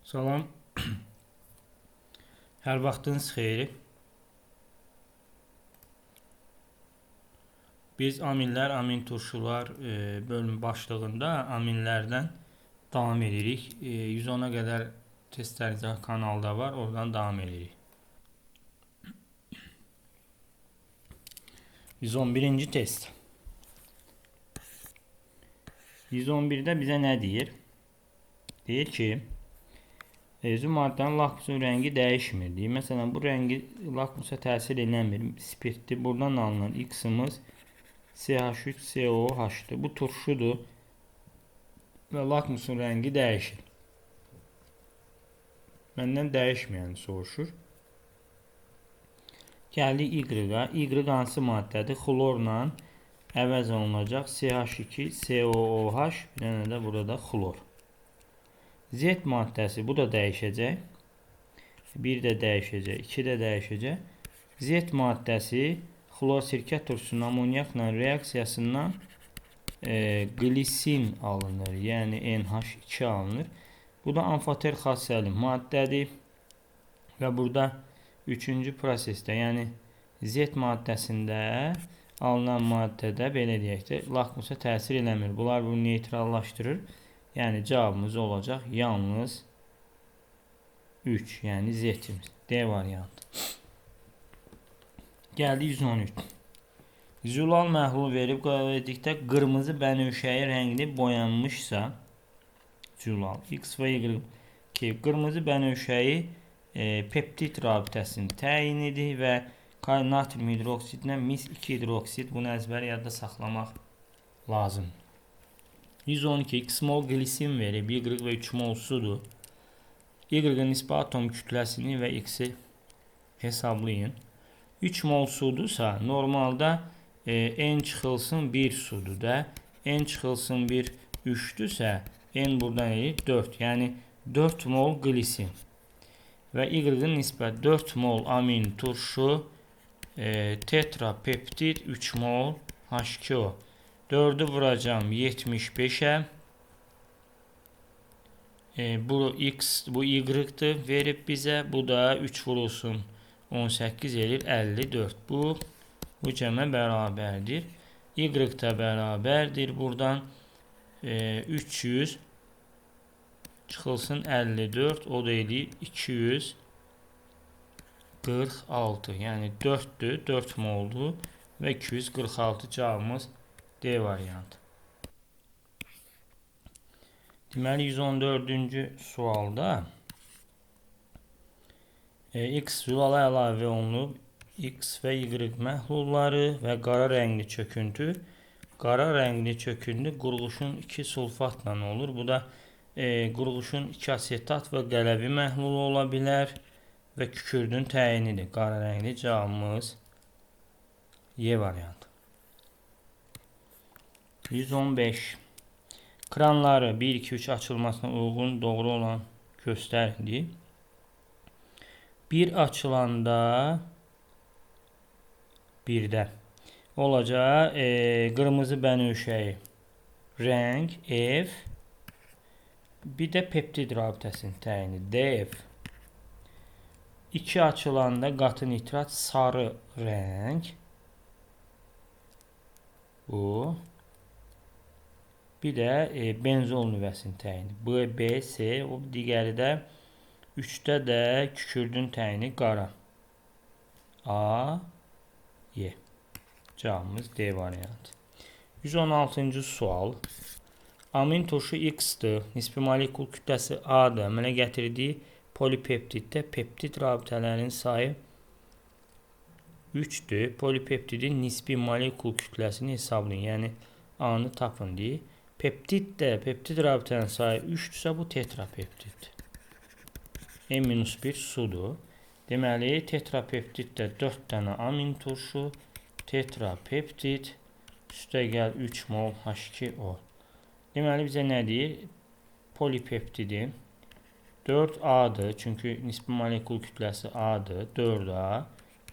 Salam, hər vaxtınız xeyir. Biz aminlər, amin turşular bölüm başlığında aminlərdən davam edirik. 110-a qədər testlərimiz kanalda var, oradan davam edirik. 111-ci test. 111-də bizə nə deyir? Deyir ki, özü maddənin lakmusun rəngi dəyişmir. Məsələn, bu rəngi lakmusa təsir eləmir. Spirtdir. Buradan alınan X-imiz CH3COOH-dır. Bu turşudur və lakmusun rəngi dəyişir. Məndən dəyişməyəni soruşur. Gəldik Y-a. Y hansı maddədir? Xlorla əvəz olunacaq. CH2COOH, bir dənə də burada xlor. Z maddəsi, bu da dəyişəcək. 1 də dəyişəcək, 2 də dəyişəcək. Z maddəsi xlor sirkə turşusunun amonyakla reaksiyasından glisin alınır. Yəni NH2 alınır. Bu da amfoter xassəli maddədir. Və burada üçüncü prosesdə, yəni Z maddəsində alınan maddədə, belə deyək də, lakmusa təsir eləmir. Bunlar bunu neytrallaşdırır. Yəni cavabımız olacaq yalnız 3, yəni Z-imiz. D variantı. Gəldi 113. Zülal məhlul verib verdikdə qırmızı bənövşəyi rəngli boyanmışsa, zülal X və Y ki, qırmızı bənövşəyi peptid rabitəsinin təyinidir və natrium hidroksidlə mis 2 hidroksid, bunu əzbər yadda saxlamaq lazımdır. 112 2 mol glisin verib, Y və 3 mol sudur. Y-in nisbi atom kütləsini və X-i hesablayın. 3 mol sudursa, normalda N çıxılsın 1 sudur da. N çıxılsın 1 3-dürsə, N buradan edir 4. Yəni 4 mol glisin. Və Y-in nisbət 4 mol amin turşu, tetrapeptid 3 mol H2O. 4'ü vuracağım 75'e. Bu X, bu Y'dir verip bize. Bu da 3 vurulsun 18 edir 54. Bu cəmə bərabərdir. Y da bərabərdir. Buradan 300 çıxılsın 54. O da edir 246. Yəni 4'dür. 4 moldur. Və 246 cavabımız D variantı. Deməli 114-cü sualda X zülala əlavə olunub, X və Y məhlulları və qara rəngli çöküntü. Qara rəngli çöküntü qurğuşun 2 sulfatla olur. Bu da qurğuşun 2 asetat və qələvi məhlulu ola bilər və kükürdün təyinidir. Qara rəngli cavabımız Y variantı. 115. Kranları 1, 2, 3 açılmasına uyğun doğru olan göstərildi. Bir açılanda birdə olacaq qırmızı bənövşəyi rəng F, bir də peptid rabitəsinin təyini DF. 2 açılanda qatı nitrat sarı rəng, bu. Bir də benzol nüvəsinin təyini B, B, C, o digəri də 3-də də kükürdün təyini qara A, Y. Cavabımız D variantı. 116-cı sual. Amin turşu X-dır. Nisbi molekul kütləsi A-dır. Əmələ gətirdiyi polipeptiddə peptid rabitələrinin sayı 3'dür. Polipeptidin nisbi molekul kütləsini hesablayın. Yəni A-nı tapın deyir. Peptiddə peptid rabitənin sayı 3'dürsə bu tetrapeptiddir. N-1 sudur. Deməli tetrapeptiddə 4 dənə amin turşu, tetrapeptid, üstə gəl 3 mol H2O. Deməli bizə nə deyir? Polipeptidin 4A'dır. Çünki nisbi molekul kütləsi A'dır. 4A.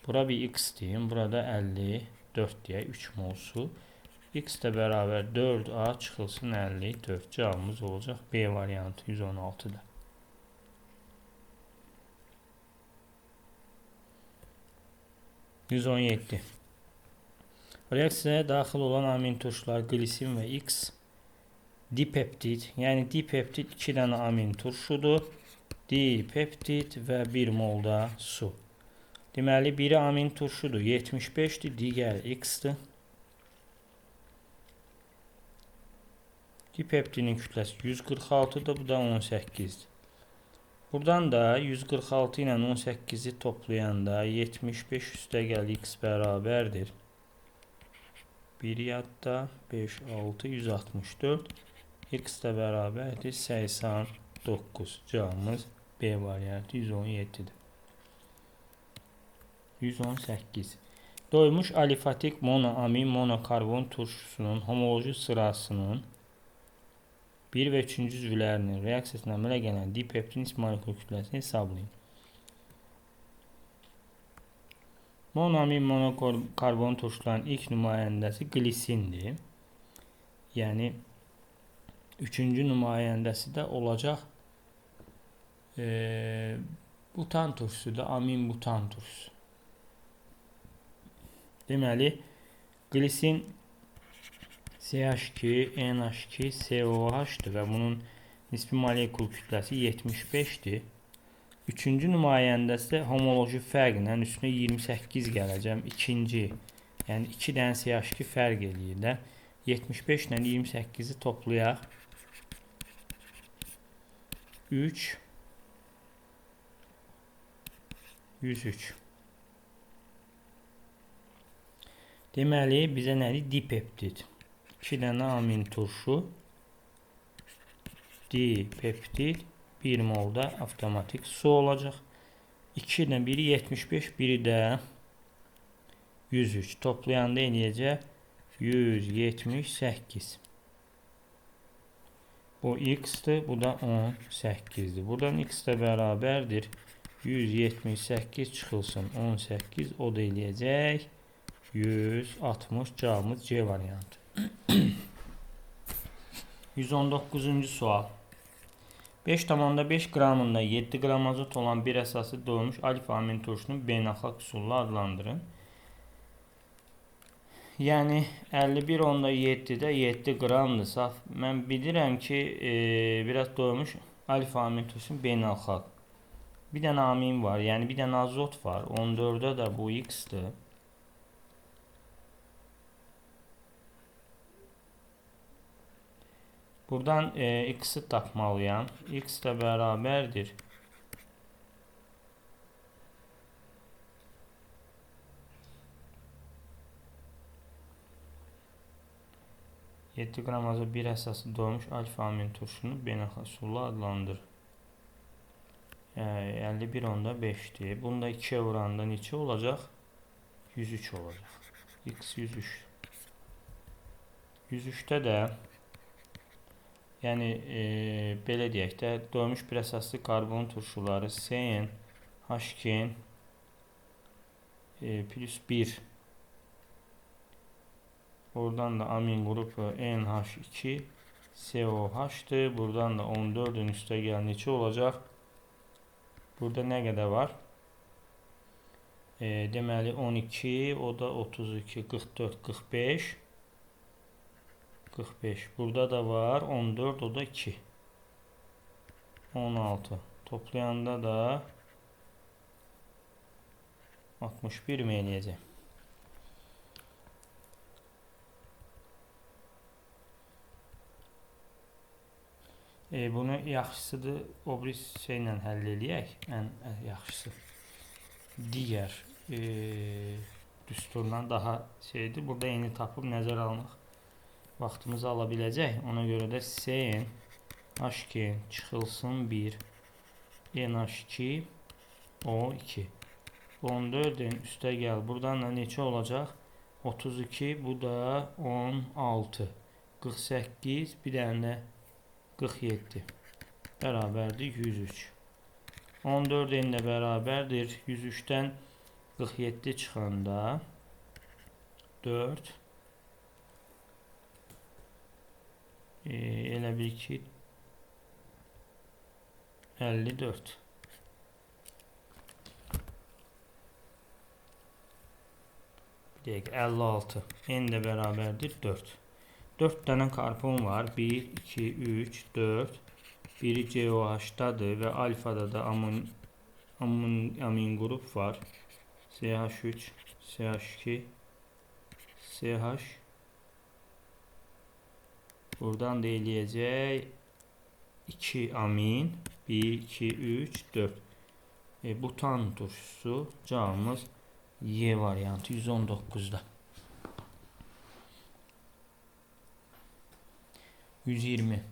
Bura bir X deyim. Burada 54 deyək. 3 mol su. X də bərabər 4A çıxılsın 54. Cavabımız olacaq B variantı 116'da. 117. Reaksiyaya daxil olan amin turşuları glisin və X dipeptid, yəni dipeptid 2 dənə amin turşudur. Dipeptid və 1 mol da su. Deməli, biri amin turşudur, 75-dir, digəri X-dir. Dipeptidin kütləsi 146-dır, bu da 18-dir. Buradan da 146 ilə 18-i toplayanda 75 üstəgəl X bərabərdir. 1 yadda 5, 6, 164. X də bərabərdir 89. Cavabımız B variantı 117-dir. 118. Doymuş alifatik monoamin monokarbon turşusunun homoloji sırasının 1 və 3-cü üzvlərinin reaksiyasına əmələ gələn dipeptidin molekul kütləsini hesablayın. Monoamin monokarbon turşuların ilk nümayəndəsi glisindir. Yəni 3-cü nümayəndəsi də olacaq butan turşusudur, amin butan turşusu. Deməli, glisin CH2, NH2, COH-dır və bunun nisbi molekul kütləsi 75-dir. 3-cü nümayəndəsi homoloji fərqlə üstünə 28 gələcəm. İkinci, yəni 2 dənə CH2 fərq eləyir də. 75 ilə 28-i toplayaq. 3, 103. Deməli, bizə nədir? Dipeptid. 2 dənə amin turşu, dipeptid, 1 mol da avtomatik su olacaq. 2 ilə biri 75, biri də 103. Toplayanda eləyəcək 178. Bu X-dir, bu da 18-dir. Buradan X də bərabərdir. 178 çıxılsın 18, o da eləyəcək 160. Cavabımız C variantı. 119-cu sual. 5,5 qramında 7 qram azot olan bir əsası doymuş alfa amin turşunun beynəlxalq üsulla adlandırın. Yəni 51,7-də 7 qramdır. Saf mən bilirəm ki, biraz doymuş alfa amin turşunun beynəlxalq. Bir dənə amin var, yəni bir dənə azot var. 14-də də bu X-dir. Buradan X-i tapmalıyam. X də bərabərdir. qram azot bir əsası doymuş alfa amin turşunu beynəlxalq üsulla adlandır. 51,5'dir. Bunda 2'ye vuranda neçə olacaq? 103 olacaq. X 103. 103'də də yəni belə deyək də doymuş bir əsaslı karbon turşuları CN, H2 plus 1. Oradan da amin qrupu NH2 COH'dır. Buradan da 14'ün üstə gəl neçə olacaq? Burada nə qədər var? Deməli 12, o da 32, 44, 45. 45. Burada da var 14, o da 2. 16. Toplayanda da 61 mi eləyəcək? Bunu yaxşısıdır o bir şeylə həll eləyək. Ən yaxşısı digər düsturdan daha şeydir. Burada eni tapıb nəzər almaq vaxtımızı ala biləcək. Ona görə də CN H2 çıxılsın 1 NH2 O2 14'ün üstə gəl. Buradan da neçə olacaq? 32, bu da 16 48, bir dənə 47 bərabərdir 103. 14'ün də bərabərdir 103'dən 47 çıxanda 4 elə bil ki 54. deyək 56. N də bərabərdir 4. 4 dənə karbon var. 1, 2, 3, 4. Biri COH-dadır və alfada da amin qrup var. CH3, CH2, CH. Buradan da eləyəcək 2 amin. 1, 2, 3, 4. Butan turşusu. Cavabımız Y variantı 119'da. 120.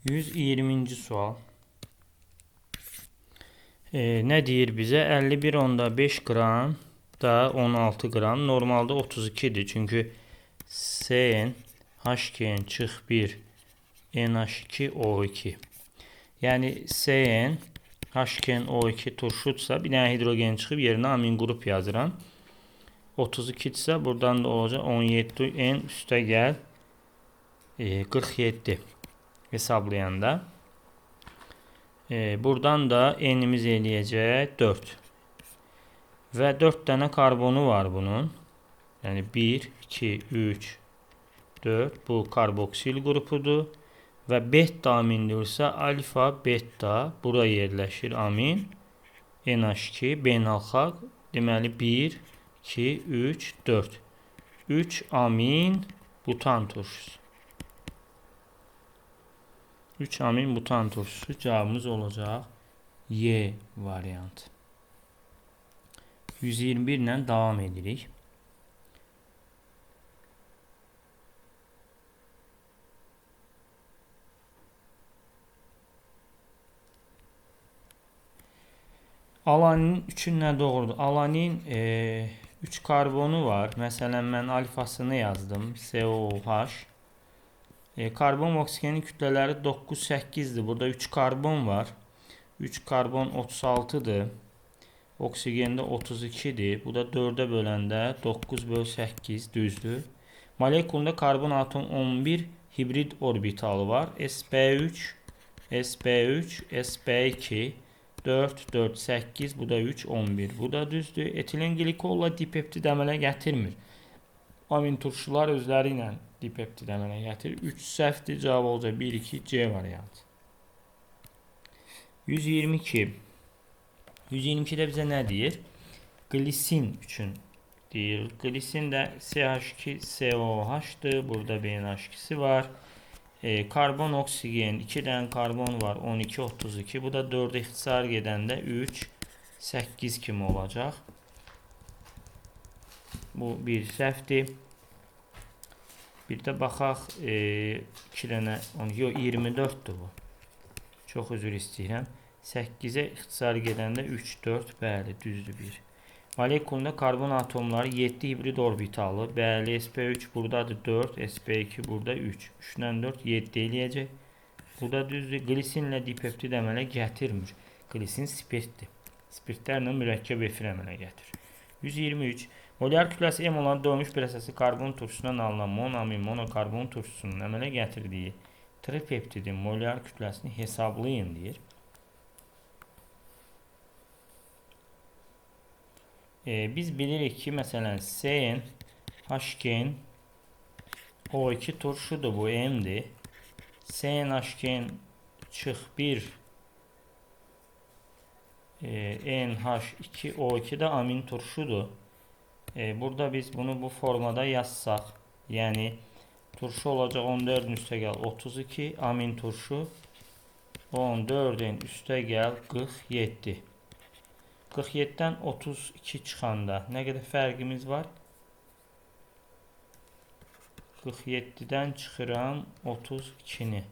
120. sual. Nə deyir bizə? 51.5 qram da 16 qram. Normalda 32'dir. Çünki CN HKN çıx 1 NH2 O2. Yəni CN HKN O2 turşutsa bir dənə hidrogen çıxıb yerinə amin qrup yazıram. 32 ise buradan da olacaq 17 N üstə gəl 47 hesablayanda. Buradan da N'imiz eləyəcək 4. Və 4 dənə karbonu var bunun. Yəni 1, 2, 3, 4. Bu karboksil qrupudur. Və beta amindirsə alfa, beta bura yerləşir amin. NH2 beynəlxalq deməli 1, 2, 3, 4. 3 amin butan turşusu. 3 amin butan turşusu cevabımız olacaq Y variantı. 121 ilə davam edirik. Alanin üçün nə doğrudur? Alanin 3 karbonu var. Məsələn, mən alfasını yazdım. COH. Karbon oksigenin kütlələri 9-8'dir. Burada 3 karbon var. 3 karbon 36'dır. Oksigende 32'dir. Bu da 4'e böləndə 9/8 düzdür. Molekulunda karbon atom 11 hibrid orbitalı var. sp3, sp3, sp2, 4, 4, 8, bu da 3, 11. Bu da düzdür. Etilen glikolla dipeptid əmələ gətirmir. Amin turşular özləri ilə dipeptid əmələ gətirir. 3 səhvdir. Cavab olacaq 1, 2, C variantı. 122. 122'də bizə nə deyir? Glisin üçün deyir. Glisin də CH2COH-dır. Burada BNH2'si var. Karbon oksigen 2 dənə karbon var 12 32. Bu da 4'e ixtisar gedəndə 3 8 kimi olacaq. Bu bir səhvdir. Bir də baxaq 2 dənə 24'dür bu. Çox üzr istəyirəm. 8'e ixtisar gedəndə 3 4 bəli düzdür 1. Molekulunda karbon atomları 7 hibrid orbitalı. Bəli sp3 buradadır 4, sp2 burada 3. 3'dən 4 7 eləyəcək. Bu da düzdür. Glisinlə dipeptid əmələ gətirmir. Glisin spirtdir. Spirtlərlə mürəkkəb efir əmələ gətirir. 123. Molar kütləsi M olan dövmüş bir əsası karbon turşusundan alınan monoamin monokarbon turşusunun əmələ gətirdiyi tripeptidin molar kütləsini hesablayın deyir. Biz bilirik ki, məsələn, CN, HKN, O2 turşudur, bu M'dir. CN, HKN çıx 1, NH2, O2 da amin turşudur. Burada biz bunu bu formada yazsaq, yəni turşu olacaq 14'ün üstə gəl 32, amin turşu 14'ün üstə gəl 47. 47'den 32 çıxanda nə qədər fərqimiz var? 47'den çıxıram 32'ni.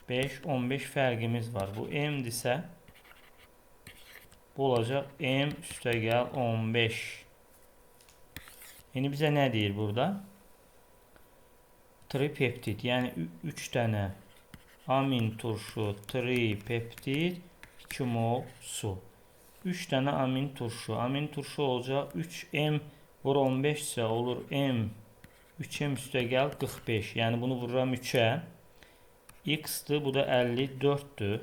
5, 15 fərqimiz var. Bu M'dirsə bu olacaq M üstə gəl 15. Yəni bizə nə deyir burada? Tripeptid, yəni 3 dənə amin turşu, tripeptid, 2 mol su. 3 dənə amin turşu. Amin turşu olacaq 3M vur 15 ise olur M 3M üstə gəl 45. Yəni bunu vururam 3'ə. X'dir, bu da 54'dür.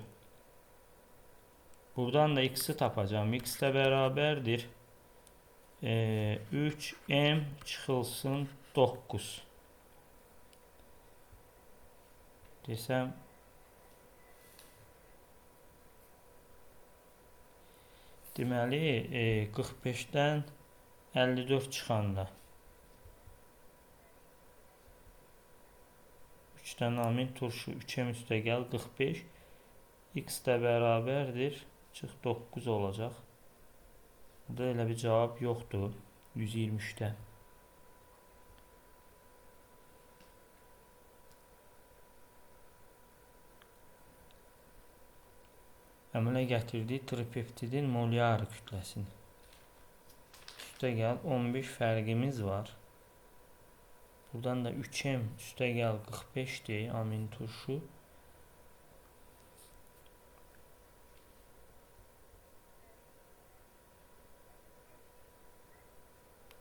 Buradan da x'i tapacağım. X də bərabərdir. 3m çıxılsın 9. Desəm deməli 45-dən 54 çıxanda 3-dən amin turşu 3m üstəgəl 45 x də bərabərdir çıx 9 olacaq. Burada elə bir cavab yoxdur 123-də. Əmələ gətirdiyi tripeptidin molyar kütləsini. Üstəgəl 15 fərqimiz var. Buradan da 3m üstəgəl 45-dir amin turşu.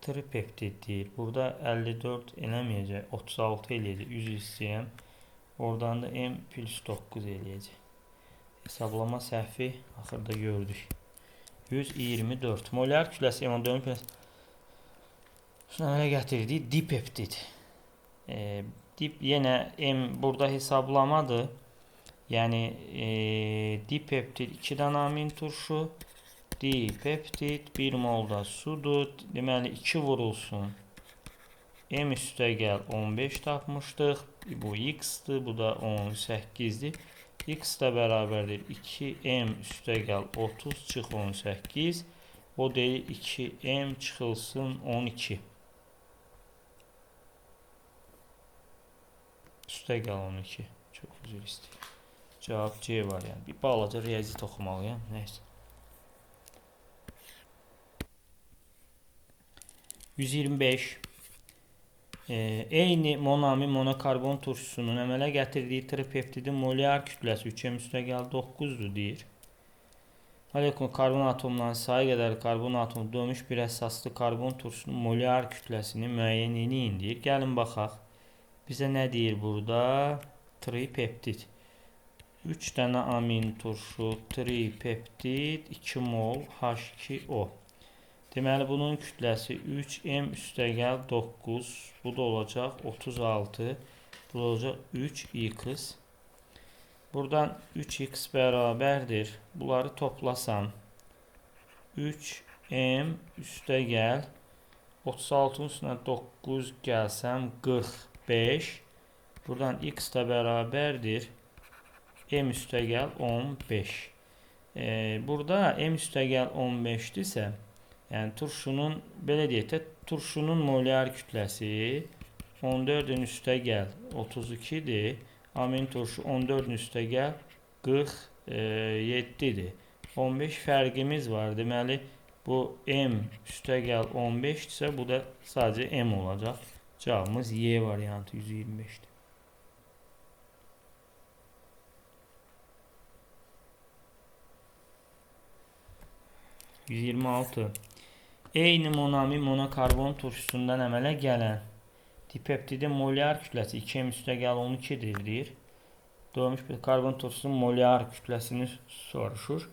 Tripeptid deyil. Burada 54 eləməyəcək, 36 eləyəcək. 100 istəyəm. Oradan da m plus 9 eləyəcək. Hesablama səhvi axırda gördük. 124. Molyar kütləsi M14 plus əmələ gətirdiyi dipeptid. Dip yenə M burada hesablamadır. Yəni dipeptid 2-dən amin turşu, dipeptid 1 molda sudur. Deməli 2 vurulsun. M üstəgəl 15 tapmışdıq. Bu x-dır, bu da 18-dir. X də bərabərdir 2m üstəgəl 30 çıx 18. O deyil 2m çıxılsın 12. Üstəgəl 12. Çox üzr istəyirəm. Cavab C var yəni. Bir balaca riyaziyyat oxumalıyam. Nəysə. 125. Eyni monami monokarbon turşusunun əmələ gətirdiyi tripeptidin molyar kütləsi 3m üstəgəl 9-dur deyir. Molekul karbon atomlarının sayı qədər karbon atomu dönmüş bir əsaslı karbon turşusunun molyar kütləsini müəyyən edin deyir. Gəlin baxaq. Bizə nə deyir burada? Tripeptid. 3 dənə amin turşu, tripeptid, 2 mol H2O. Deməli bunun kütləsi 3m üstəgəl 9, bu da olacaq 36, bu da olacaq 3x. Buradan 3x bərabərdir. Bunları toplasam 3m üstəgəl 36-nın üstünə 9 gəlsəm 45. Buradan x də bərabərdir m üstəgəl 15. Burada m üstəgəl 15-dirsə, yəni turşunun, belə deyək də, turşunun molyar kütləsi 14-ün üstəgəl 32-dir. Amin turşu 14-ün üstəgəl 47-dir. 15 fərqimiz var. Deməli, bu m üstəgəl 15-dirsə, bu da sadəcə m olacaq. Cavabımız Y variantı 125-dir. Eyni monami monokarbon turşusundan əmələ gələn dipeptidin molyar kütləsi 2m üstəgəl 12-dir deyir. Dönmüş bir karbon turşusunun molyar kütləsini soruşur.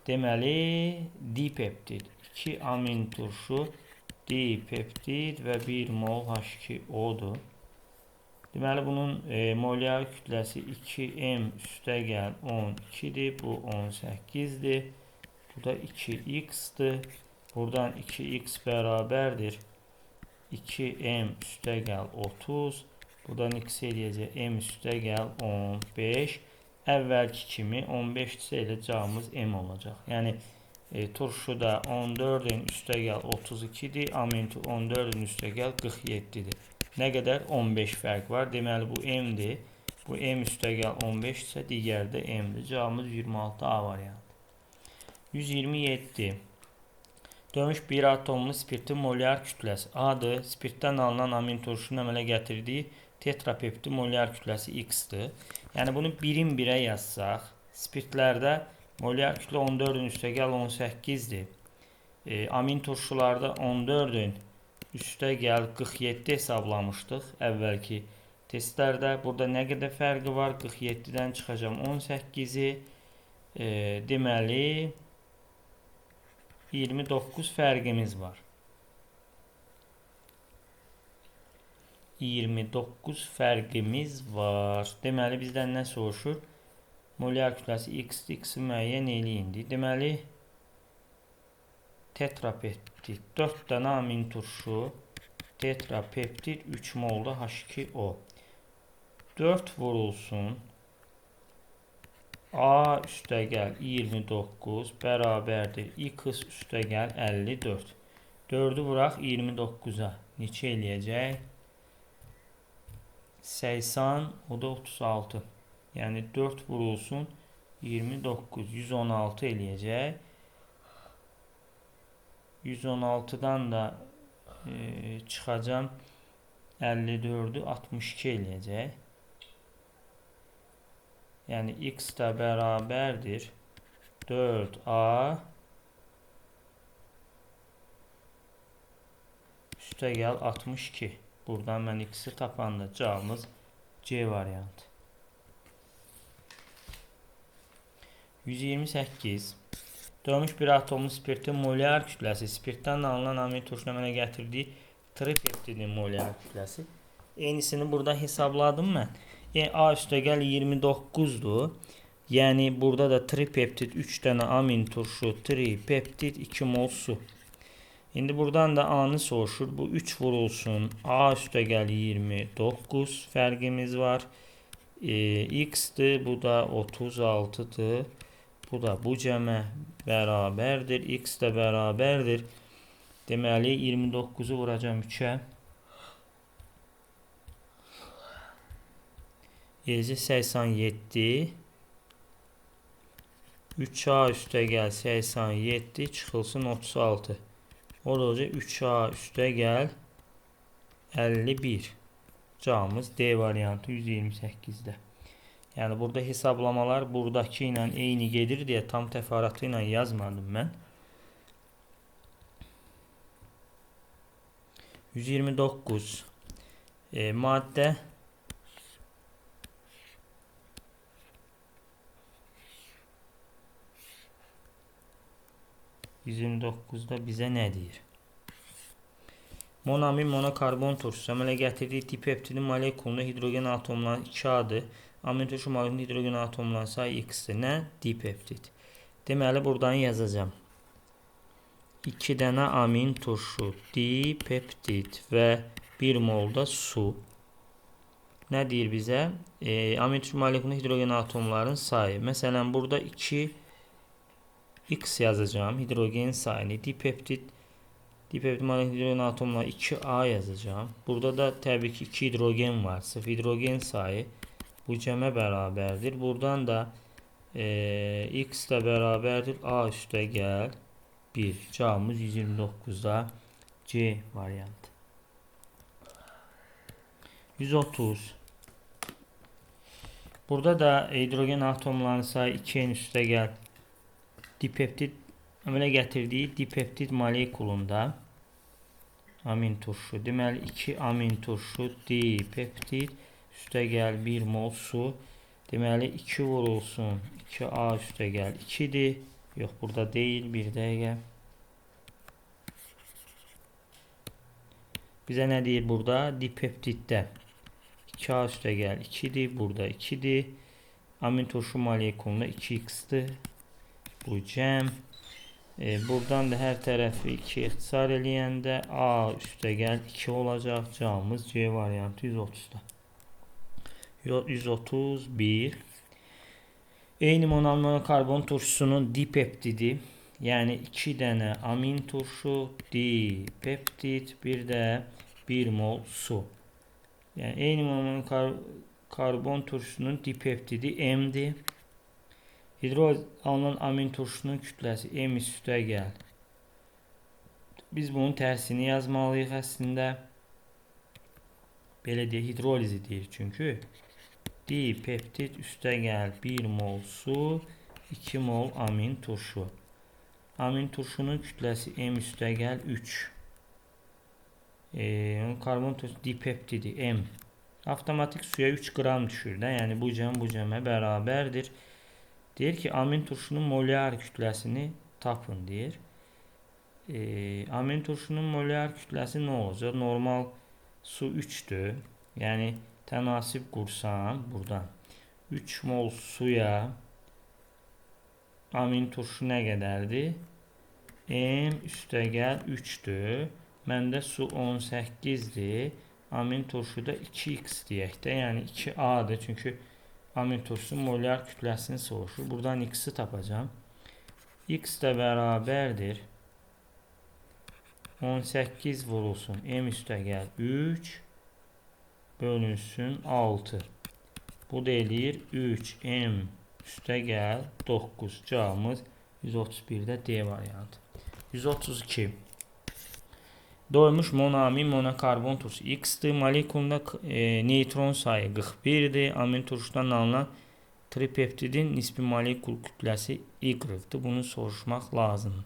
Deməli, dipeptid 2 amin turşu, dipeptid və 1 mol H2O-dur. Deməli, bunun molyar kütləsi 2m üstəgəl 12-dir, bu 18-dir. Bu da 2x-dır. Buradan 2x bərabərdir 2m üstəgəl 30. Buradan x eləyəcək m üstəgəl 15. Əvvəlki kimi 15-dirsə elə cavabımız m olacaq. Yəni turşuda 14-ün üstəgəl 32-dir. Aminti 14-ün üstəgəl 47-dir. Nə qədər? 15 fərq var. Deməli bu m-dir. Bu m üstəgəl 15-dirsə digərdə m-dir. Cavabımız 26A variantı. 127. Dönmüş bir atomlu spirtin molyar kütləsi A-dır. Spirtdən alınan amin turşunun əmələ gətirdiyi tetrapeptidin molyar kütləsi x-dır. Yəni bunu birim birə yazsaq, spirtlərdə molyar kütlə 14-ün üstəgəl 18-dir. Amin turşularda 14-ün üstəgəl 47 hesablamışdıq əvvəlki testlərdə. Burada nə qədər fərqi var? 47-dən çıxacam 18-i. Deməli 29 fərqimiz var. 29 fərqimiz var. Deməli bizdən nə soruşur? Molyar kütləsi x-i müəyyən eləyin. Deməli tetrapeptid 4 dənə amin turşu, tetrapeptid 3 molda H2O. 4 vurulsun A üstəgəl 29 bərabərdir x üstəgəl 54. 4'ü vuraq 29'a. Neçə eləyəcək? 80, o da 36. Yəni 4 vurulsun 29, 116 eləyəcək. 116'dan da çıxacam 54'ü 62 eləyəcək. Yəni x da bərabərdir 4a üstəgəl 62. Buradan mən x'i tapanda cavabımız C variantı. 128. Dönmüş bir atomlu spirtin molyar kütləsi spirtdən alınan amin turşuna mənə gətirdiyi tripeptidin molyar kütləsi. Eynisini burada hesabladım mən. A üstəgəl 29'dur. Yəni burada da tripeptid 3 dənə amin turşu, tripeptid 2 mol su. İndi buradan da A'nı soruşur. Bu 3 vurulsun. A üstəgəl 29 fərqimiz var. X'dir. Bu da 36'dır. Bu da bu cəmə bərabərdir. X də bərabərdir. Deməli 29'u vuracam 3'ə. 87. 3A üstəgəl 87 çıxılsın 36. O da olacaq 3A üstəgəl 51. Cavabımız D variantı 128'də. Yəni burada hesablamalar buradakı ilə eyni gedir deyə tam təfərrüatı ilə yazmadım mən. 129. Maddə 129'da bizə nə deyir? Monamin monokarbon turşusu əmələ gətirdiyi dipeptidin molekulunda hidrogen atomlarının 2A'dır. Amin turşu molekulunda hidrogen atomlarının sayı X'dir. Nə? Dipeptid. Deməli buradan yazacağım. 2 dənə amin turşu, dipeptid və 1 molda su. Nə deyir bizə? Amin turşu molekulunda hidrogen atomlarının sayı. Məsələn burada 2 X yazacağım. Hidrogen sayını. Dipeptid molekulunda hidrogen atomları 2A yazacağım. Burada da təbii ki 2 hidrogen var. Sırf hidrogen sayı bu cəmə bərabərdir. Buradan da X da bərabərdir. A üstəgəl 1. Cavabımız 129'da C variantı. 130. Burada da hidrogen atomlarının sayı 2N üstəgəl dipeptid əmələ gətirdiyi dipeptid molekulunda amin turşu. Deməli 2 amin turşu dipeptid üstəgəl 1 mol su. Deməli 2 vurulsun 2A üstəgəl 2'dir. Yox burada deyil. Bir dəqiqə. Bizə nə deyir burada? Dipeptiddə 2A üstəgəl 2'dir. Burada 2'dir. Amin turşu molekulunda 2X'dir. Bu cəm. Buradan da hər tərəfi 2 ixtisar eləyəndə A üstəgəl 2 olacaq. Cavabımız C variantı 130'da. 131. Eyni monokarbon turşusunun dipeptidi, yəni 2 dənə amin turşu, dipeptid, bir də 1 mol su. Yəni eyni monokarbon turşusunun dipeptidi M'dir. Hidroz alınan amin turşusunun kütləsi M üstəgəl. Biz bunun tərsini yazmalıyıq əslində. Belə deyək, hidrolizi deyir çünki. Dipeptid üstəgəl 1 mol su, 2 mol amin turşu. Amin turşunun kütləsi M üstəgəl 3. Karbon turşu dipeptidi M. Avtomatik suya 3 qram düşür də. Yəni bu cəmə bərabərdir. Deyir ki, amin turşunun molyar kütləsini tapın deyir. amin turşunun molar kütləsi nə olacaq? Normal su 3'dür. Yəni tənasib qursam buradan 3 mol suya amin turşu nə qədərdir? M üstəgəl 3'dür. Məndə su 18'dir. Amin turşu da 2x deyək də. Yəni 2A-dır. Çünki amin turşusu molar kütləsini soruşur. Buradan x'i tapacağım. X də bərabərdir. 18 vurulsun. M üstəgəl 3 bölünsün 6. Bu da eləyir 3M üstəgəl 9. Cavabımız 131'də D variantı. 132. Doymuş monoamin monokarbon turşusu X'dir. Molekulunda neytron sayı 41'dir. Amin turşudan alınan tripeptidin nisbi molekul kütləsi Y-dır. Bunu soruşmaq lazımdır.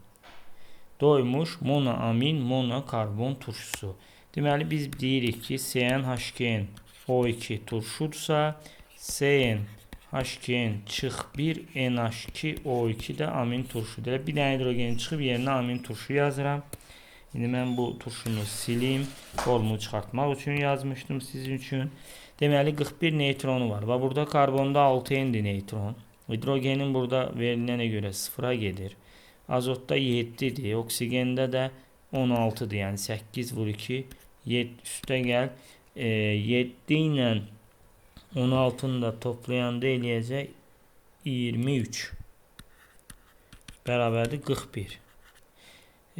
Doymuş monoamin monokarbon turşusu. Deməli biz deyirik ki, CnH2n O2 turşudursa, CnH2n çıx 1 NH2 O2 də amin turşudur. Bir dənə hidrogen çıxıb yerinə amin turşu yazıram. İndi mən bu turşunu silim. Formulu çıxartmaq üçün yazmışdım sizin üçün. Deməli 41 neytronu var. Və burada karbonda 6N'dir neytron. Hidrogenin burada verilənə görə 0'a gedir. Azotda 7'dir. Oksigende də 16'dır. Yəni 8 vur 2 7 üstə gəl. 7 ilə 16'nı da toplayanda eləyəcək 23. Bərabərdir 41.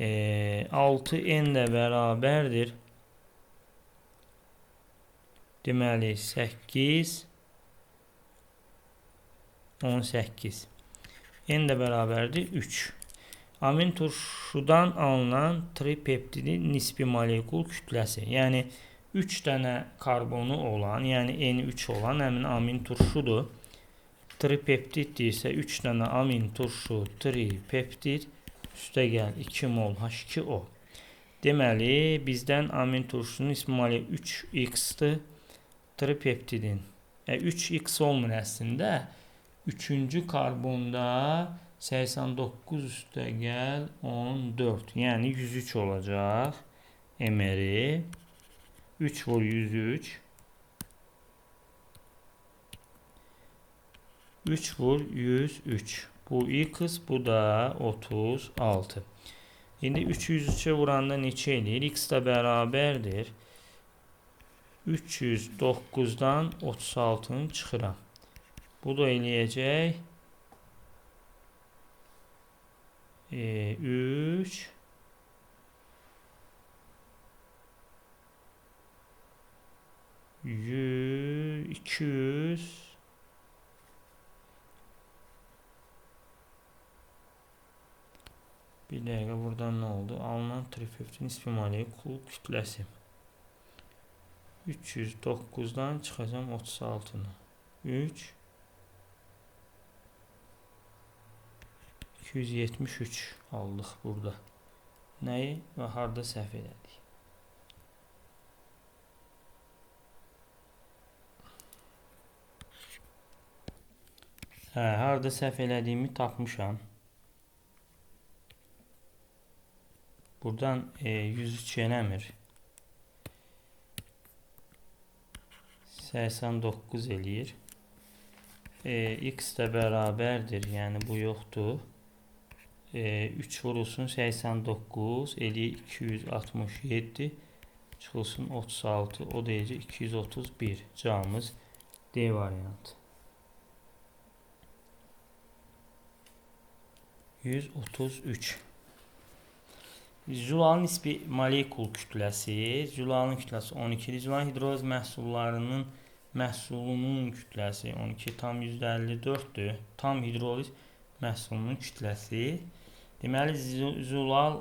6n də bərabərdir. Deməli 8 18. N də bərabərdir 3. Amin turşudan alınan tripeptidin nisbi molekul kütləsi. Yəni 3 dənə karbonu olan, yəni N3 olan həmin amin turşudur. Tripeptid deyirsə 3 dənə amin turşu tripeptid üstə gəl 2 mol H2O. Deməli bizdən amin turşusunun nisbi molekul 3x-dır. Tripeptidin 3x olmur əslində. 3-cü karbonda 89 üstə gəl 14. Yəni 103 olacaq. Emeri 3 vur 103. 3 vur 103. Bu x, bu da 36. İndi 3 103'e vuranda neçə eləyir? X da bərabərdir. 309'dan 36'nı çıxıram. Bu da eləyəcək 3 200 bir dəqiqə buradan nə oldu? Alınan tripeptidin nisbi molekul kütləsi 309'dan çıxacam 36'nı 3 273 aldıq burada. Nəyi və harda səhv elədik? Harda səhv elədiyimi tapmışam. Buradan 103 eləmir. 89 eləyir. X də bərabərdir. Yəni bu yoxdur. 3 vurulsun 89 eləyir 267 çıxılsın 36 o deyəcək 231. Cavabımız D variantı. 133. Zülalın nisbi molekul kütləsi. Zülalın kütləsi 12. Zülalın hidroz məhsulunun kütləsi 12 tam %54'dür. Tam hidroliz məhsulunun kütləsi. Deməli zülal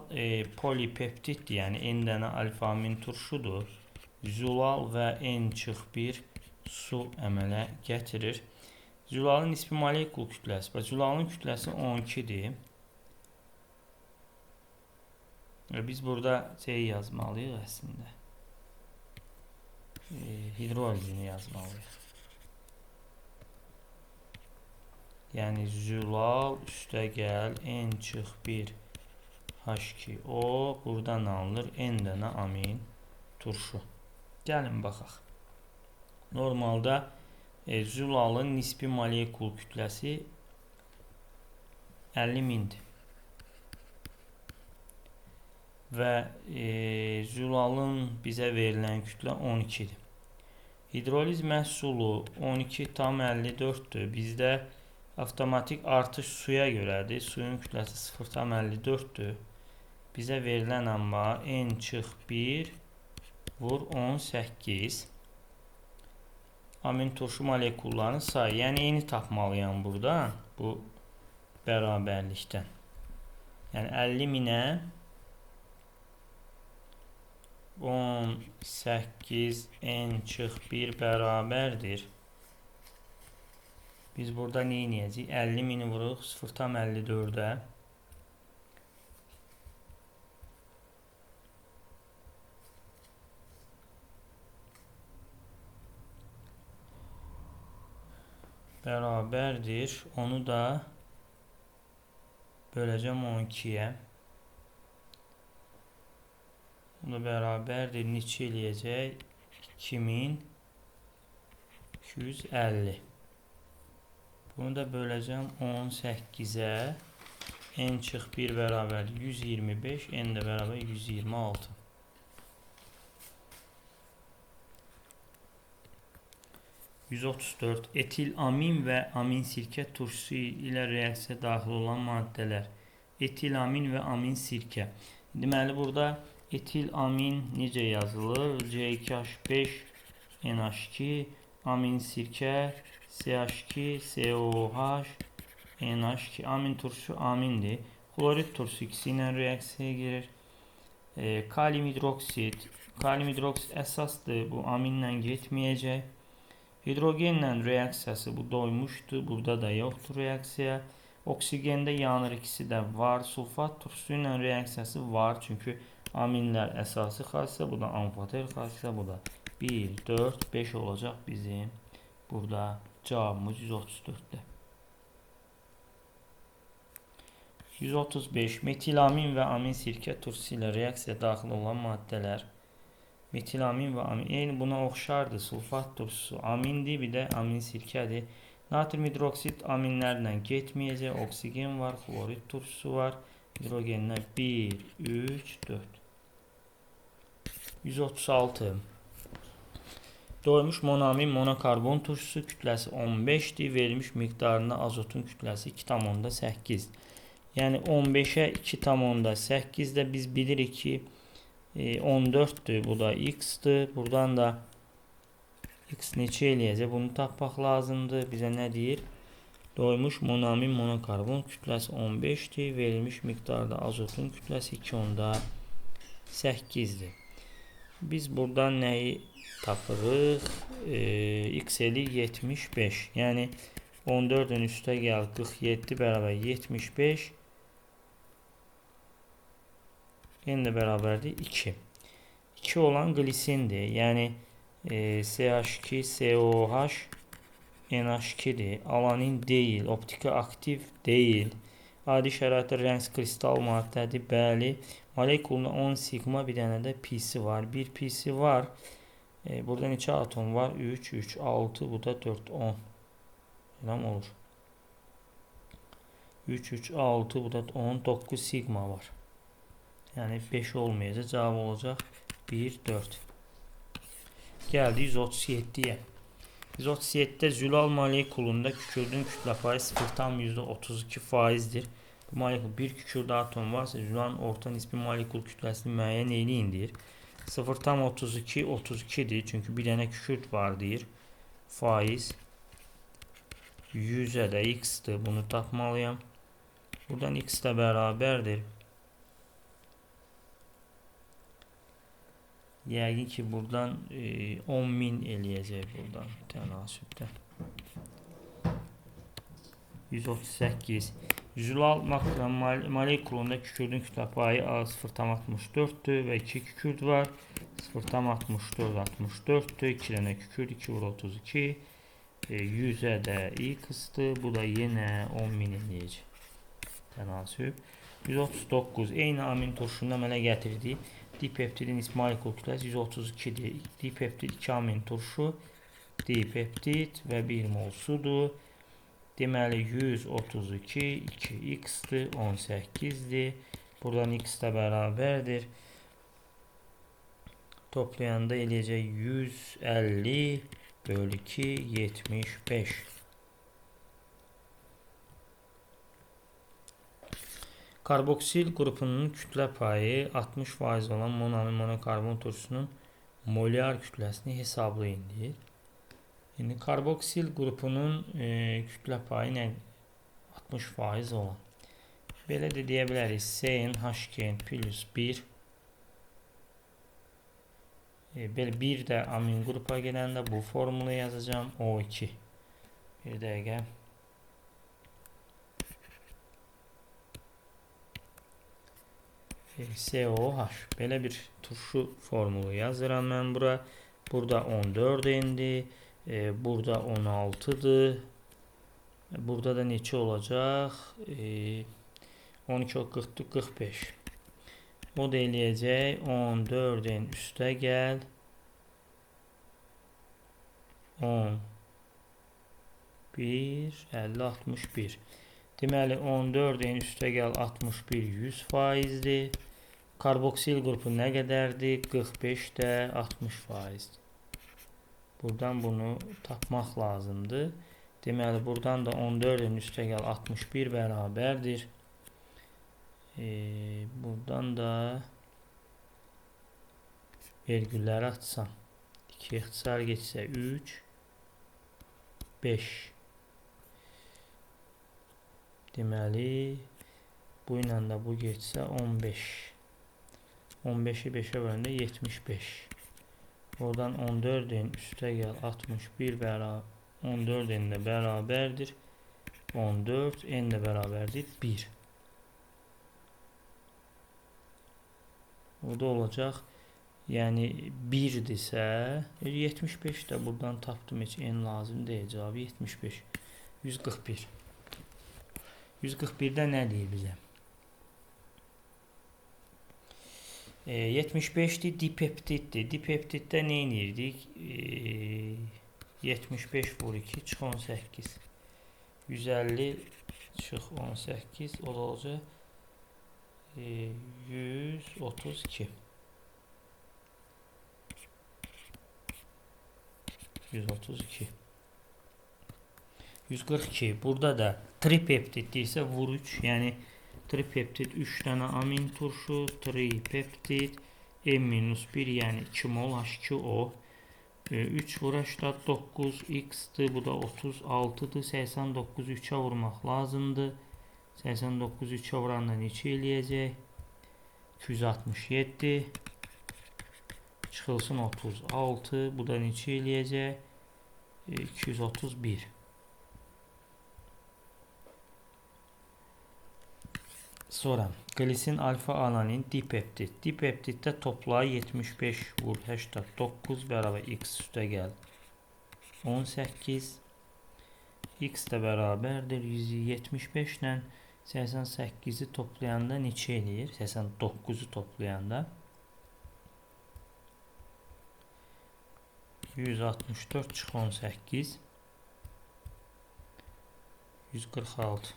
polipeptiddir. Yəni N dənə alfa amin turşudur. Zülal və N-1 su əmələ gətirir. Zülalın nisbi molekul kütləsi. Zülalın kütləsi 12'dir. Biz burada yazmalıyıq əslində. Hidrolizini yazmalıyıq. Yəni zülal üstə gəl N-1 H2O buradan alınır. N dənə amin turşu. Gəlin baxaq. Normalda zülalın nisbi molekul kütləsi 50.000'dir. Və zülalın bizə verilən kütlə 12'dir. Hidroliz məhsulu 12,54'dür. Bizdə avtomatik artış suya görədir. Suyun kütləsi 0,54'dür. Bizə verilən amma N-1 vur 18. Amin turşu molekullarının sayı. Yəni eni tapmalıyam burada. Bu bərabərlikdən. Yəni 50.000'ə 18 N-1 bərabərdir. Biz burada nə edəcəyik? 50.000'i vuruq 0,54'ə. Bərabərdir. Onu da böləcəm 12'yə. Bu da bərabərdir. Neçə eləyəcək? 2250. Bunu da böləcəm 18'ə. N-1 bərabər 125. N də bərabər 126. %34. Etil amin və amin sirkə turşusu ilə reaksiya daxil olan maddələr. Etil amin və amin sirkə. Deməli burada etil amin necə yazılır? C2H5 NH2 amin sirkə CH2 COH NH2 amin turşusu amindir. Klorid turşusu ikisi ilə reaksiyaya girir. Kalium hidroksid əsasdır. Bu aminlə getməyəcək. Hidrogenlə reaksiyası bu doymuşdur. Burada da yoxdur reaksiya. Oksigende yanır, ikisi də var. Sulfat turşusu ilə reaksiyası var. Çünki aminlər əsası xassisə, bu da amfoter xassisə, bu da 1, 4, 5 olacaq bizim. Burada cavabımız 134'də. 135. Metilamin və amin sirkə turşusu ilə reaksiya daxil olan maddələr. Metilamin və amin. Eyni buna oxşardır. Sulfat turşusu amindir, bir də amin sirkədir. Natrium hidroksid aminlərlə getməyəcək. Oksigen var, klorid turşusu var. Hidrogenlər 1, 3, 4. 136. Doymuş monoamin monokarbon turşusu kütləsi 15'dir. Verilmiş miqdarında azotun kütləsi 2,8. Yəni 15'ə 2,8'də biz bilirik ki 14'dür. Bu da x'dir. Buradan da x neçə eləyəcək? Bunu tapmaq lazımdır. Bizə nə deyir? Doymuş monoamin monokarbon kütləsi 15'dir. Verilmiş miqdarda azotun kütləsi 2,8'dir. Biz buradan nəyi tapırıq? X eləyir 75. Yəni 14'ün üstə gəl 47 bərabər 75. N də bərabərdir 2. 2 olan glisindir. Yəni CH2, COH, NH2'dir. Alanin deyil, optiki aktiv deyil. Adi şəraitdə rəng kristal maddədir. Bəli. Molekulunda 10 sigma, bir dənə də p'si var. Bir p'si var. Burada neçə atom var? 3, 3, 6, bu da 4, 10. Eləmi olur? 3, 3, 6, bu da 10, 9 sigma var. Yəni 5 olmayacaq. Cavab olacaq 1, 4. Gəldi 137'yə. 137'də zülal molekulunda kükürdün kütlə payı 0,32%'dir. Bu molekul bir kükürdə atom varsa zülalın orta nisbi molekul kütləsini müəyyən eləyin deyir. 0,32 32'dir. Çünki bir dənə kükürd var deyir. Faiz 100'ə də x'dir. Bunu tapmalıyam. Buradan x də bərabərdir. Yəqin ki buradan 10.000 eləyəcək buradan tənasübdə. 138. Zülal molekulunda kükürdün kütlə payı A0,64'dür və 2 kükürd var. 0,64 64'dür. 2 dənə kükürd 2 vur 32. 100'ə də x'dir. Bu da yenə 10.000 eləyəcək. Tənasüb. 139. Eyni amin turşunu əmələ gətirdi. Dipeptidin ismi molekul kütləsi 132'dir. Dipeptid 2 amin turşu, dipeptid və 1 mol sudur. Deməli 132 2x-dir, 18'dir. Buradan x də bərabərdir. Toplayanda eləyəcək 150 bölü 2 75. Karboksil qrupunun kütlə payı 60% olan monoamin monokarbon turşusunun molyar kütləsini hesablayın deyir. Yəni karboksil qrupunun kütlə payı nə? 60% olan. Belə də deyə bilərik. CnHn plus 1. Belə bir də amin qrupa gedəndə bu formulu yazacağım. O2. Bir dəqiqə. COH. Belə bir turşu formulu yazıram mən bura. Burada 14 indi. Burada 16'dır. Burada da neçə olacaq? 12 40 45. O da eləyəcək 14'in üstə gəl 10 1 50 61. Deməli 14'in üstə gəl 61 100%'dir. Karboksil qrupu nə qədərdir? 45 də 60%. Buradan bunu tapmaq lazımdır. Deməli buradan da 14'in üstə gəl 61 bərabərdir. Buradan da vergülləri atsam 2 ixtisar geçsə 3 5. Deməli bu ilə də bu geçsə 15. 15'i 5'e bölündə 75. Oradan 14'in üstə gəl 61 bərabər 14'in də bərabərdir 14, n də bərabərdir 1. O da olacaq. Yəni 1'dirsə 75 də buradan tapdım, heç n lazım deyil. Cavabı 75. 141. 141'də nə deyir bizə? 75'dir, dipeptiddir. Dipeptiddə nə edirdik? 75 vur 2 çıx 18. 150 çıx 18. O da olacaq 132. 132. 142. Burada da tripeptid deyirsə vur 3. Yəni tripeptid 3 dənə amin turşu, tripeptid M-1 yəni 2 mol H2O. 3 vur 89 x-dir. Bu da 36'dır. 89'u 3'ə vurmaq lazımdır. 89'u 3'ə vuranda neçə eləyəcək? 267. Çıxılsın 36. Bu da neçə eləyəcək? 231. Sonra glisin alfa alanin dipeptid. Dipeptiddə toplayı 75 vur 89 bərabər x üstə gəl 18. X də bərabərdir 175 ilə 88'i toplayanda neçə eləyir? 89'u toplayanda 164 çıx 18 146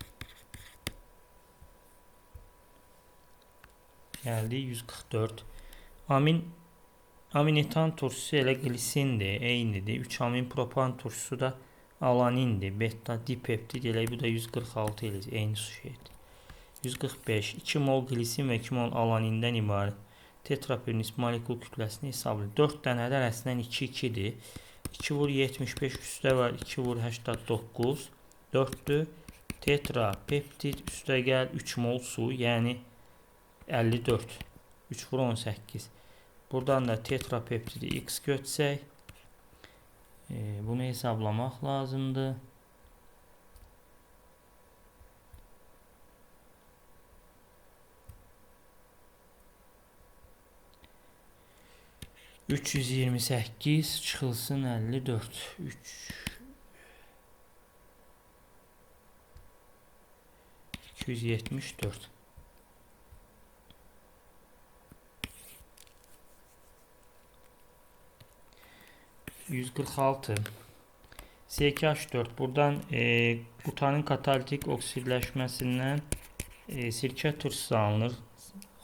gəldi 144. Aminetan turşusu elə glisindir, eynidir. 3 amin propan turşusu da alanindir. Beta dipeptid elə bu da 146 eləyəcək, eyni şeydir. 145. 2 mol glisin və 2 mol alanindən ibarət tetraperonis molekul kütləsini hesablayır. 4 dənələr əslində 2-2'dir. 2 vur 75 üstə var, 2 vur 89 4'dür. Tetrapeptid üstə gəl 3 mol su, yəni 54. 3 vur 18. Buradan da tetrapeptidi x götsək, bunu hesablamaq lazımdır. ...328 çıxılsın 54. 274. 146 C2H4 buradan butanın katalitik oksidləşməsindən sirkə turşusu alınır.